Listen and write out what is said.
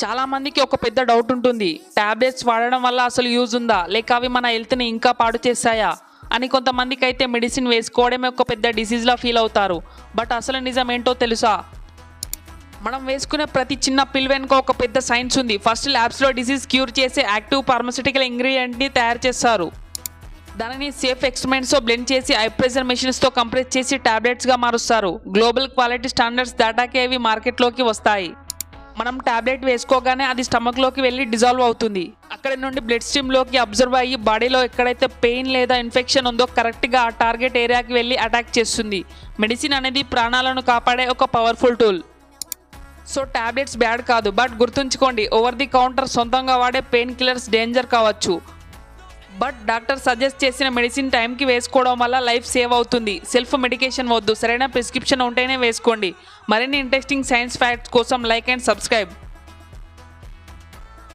చాలామందికి ఒక పెద్ద డౌట్ ఉంటుంది. టాబ్లెట్స్ వాడడం వల్ల అసలు యూజ్ ఉందా, లేక అవి మన హెల్త్ని ఇంకా పాడు చేస్తాయా అని. కొంతమందికి అయితే మెడిసిన్ వేసుకోవడమే ఒక పెద్ద డిసీజ్లా ఫీల్ అవుతారు. బట్ అసలు నిజం ఏంటో తెలుసా? మనం వేసుకునే ప్రతి చిన్న పిల్ వెనుక ఒక పెద్ద సైన్స్ ఉంది. ఫస్ట్ ల్యాబ్స్లో డిసీజ్ క్యూర్ చేసే యాక్టివ్ ఫార్మస్యూటికల్ ఇంగ్రీడియంట్ని తయారు చేస్తారు. దానిని సేఫ్ ఎక్స్పెరిమెంట్స్తో బ్లెండ్ చేసి హై ప్రెషర్ మెషిన్స్తో కంప్రెస్ చేసి టాబ్లెట్స్గా మారుస్తారు. గ్లోబల్ క్వాలిటీ స్టాండర్డ్స్ దాటాకే అవి మార్కెట్లోకి వస్తాయి. మనం టాబ్లెట్ వేసుకోగానే అది స్టమక్లోకి వెళ్ళి డిజాల్వ్ అవుతుంది. అక్కడి నుండి బ్లడ్ స్ట్రీమ్లోకి అబ్జర్వ్ అయ్యి బాడీలో ఎక్కడైతే పెయిన్ లేదా ఇన్ఫెక్షన్ ఉందో కరెక్ట్గా ఆ టార్గెట్ ఏరియాకి వెళ్ళి అటాక్ చేస్తుంది. మెడిసిన్ అనేది ప్రాణాలను కాపాడే ఒక powerful tool. So tablets bad కాదు, బట్ గుర్తుంచుకోండి, ఓవర్ ది కౌంటర్ సొంతంగా వాడే పెయిన్ కిల్లర్స్ డేంజర్ కావచ్చు. బట్ డాక్టర్ సజెస్ట్ చేసిన మెడిసిన్ టైంకి వేసుకోవడం వల్ల లైఫ్ సేవ్ అవుతుంది. సెల్ఫ్ మెడికేషన్ వద్దు, సరైన ప్రిస్క్రిప్షన్ ఉంటేనే వేసుకోండి. మరిన్ని ఇంట్రెస్టింగ్ సైన్స్ ఫ్యాక్ట్స్ కోసం లైక్ అండ్ సబ్స్క్రైబ్.